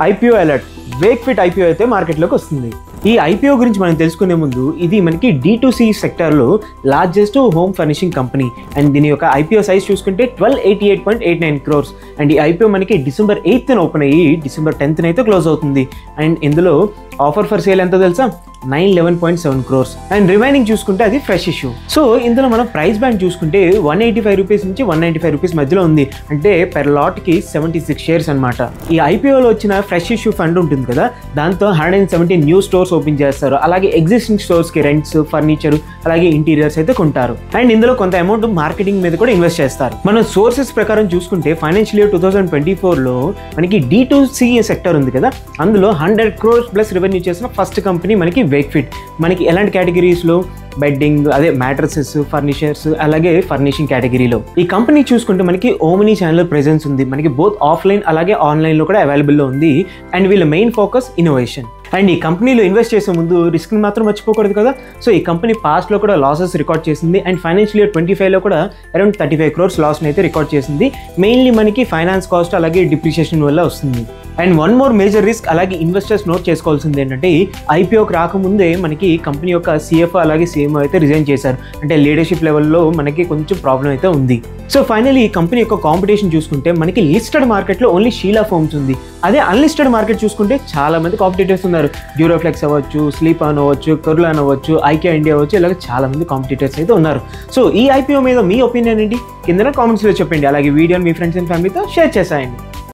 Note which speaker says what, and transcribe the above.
Speaker 1: IPO alert, వేక్ఫిట్ IPO అయితే మార్కెట్లోకి వస్తుంది. ఈ ఐపీఓ గురించి మనం తెలుసుకునే ముందు ఇది మనకి D2C సెక్టర్లో largest home furnishing company and దీని యొక్క ఐపీఓ సైజ్ చూసుకుంటే 1288.89 crores అండ్ ఈ ఐపీఓ మనకి December 8th ఓపెన్ అయ్యి December 10th అయితే క్లోజ్ అవుతుంది. అండ్ ఇందులో ఆఫర్ ఫర్ సేల్ ఎంతో తెలుసా, 911.7 crores అండ్ రిమైనింగ్ చూసుకుంటే అది ఫ్రెష్ ఇష్యూ. సో ఇందులో మనం ప్రైస్ బ్యాండ్ చూసుకుంటే 185 రూపీస్ నుంచి 195 రూపీస్ మధ్యలో ఉంది. అంటే పెర్ లాట్కి 76 షేర్స్ అనమాట. ఈ ఐపీఓలో వచ్చిన ఫ్రెష్ ఇష్యూ ఫండ్ ఉంటుంది కదా, దాంతో 170 న్యూ స్టోర్స్ ఓపెన్ చేస్తారు. అలాగే ఎగ్జిస్టింగ్ స్టోర్స్కి రెంట్స్, ఫర్నిచర్, అలాగే ఇంటీరియర్స్ అయితే కొంటారు. అండ్ ఇందులో కొంత అమౌంట్ మార్కెటింగ్ మీద కూడా ఇన్వెస్ట్ చేస్తారు. మనం సోర్సెస్ ప్రకారం చూసుకుంటే ఫైనాన్షియల్ ఇయర్ 2024లో మనకి D2C సెక్టర్ ఉంది కదా, అందులో 100 crores ప్లస్ రెవెన్యూ చేసిన ఫస్ట్ కంపెనీ మనకి వేక్ఫిట్. మనకి ఎలాంటి కేటగిరీస్లో, బెడ్డింగ్, అదే మ్యాట్రసెస్, ఫర్నిచర్స్, అలాగే ఫర్నిషింగ్ కేటగిరీలో. ఈ కంపెనీ చూసుకుంటే మనకి ఓమ్ని ఛానల్ ప్రెజెన్స్ ఉంది. మనకి బోత్ ఆఫ్లైన్ అలాగే ఆన్లైన్లో కూడా అవైలబుల్లో ఉంది. అండ్ వీళ్ళ మెయిన్ ఫోకస్ ఇన్నోవేషన్. అండ్ ఈ కంపెనీలో ఇన్వెస్ట్ చేసే ముందు రిస్క్ని మాత్రం మర్చిపోకూడదు కదా. సో ఈ కంపెనీ పాస్ట్లో కూడా లాసెస్ రికార్డ్ చేసింది. అండ్ ఫైనాన్షియల్ ఇయర్ 25లో కూడా అరౌండ్ 35 crores లాస్ని అయితే రికార్డ్ చేసింది. మెయిన్లీ మనకి ఫైనాన్స్ కాస్ట్ అలాగే డిప్రిషియేషన్ వల్ల వస్తుంది. And one more major risk అలాగే ఇన్వెస్టర్స్ నోట్ చేసుకోవాల్సింది ఏంటంటే, ఐపీఓకి రాకముందే మనకి కంపెనీ యొక్క CFO అలాగే CMO అయితే రిజైన్ చేశారు. అంటే లీడర్షిప్ లెవెల్లో మనకి కొంచెం ప్రాబ్లం అయితే ఉంది. సో ఫైనల్లీ ఈ కంపెనీ యొక్క కాంపిటీషన్ చూసుకుంటే మనకి లిస్టెడ్ మార్కెట్లో ఓన్లీ షీలా ఫోమ్స్ ఉంది. అదే అన్లిస్టెడ్ మార్కెట్ చూసుకుంటే చాలా మంది కాంపిటీటర్స్ ఉన్నారు. డ్యూరోఫ్లెక్స్ అవ్వచ్చు, స్లీప్ ఆన్ అవ్వచ్చు, కర్లాన్ అవ్వచ్చు, ఐకియా ఇండియా అవ్వచ్చు, ఇలాగ చాలా మంది కాంపిటీటర్స్ అయితే ఉన్నారు. సో ఈ ఐపీఓ మీద మీ ఒపీనియన్ ఏంటి కింద కామెంట్స్లో చెప్పండి. అలాగే వీడియోని మీ ఫ్రెండ్స్ అండ్ ఫ్యామిలీతో షేర్ చేసేయండి.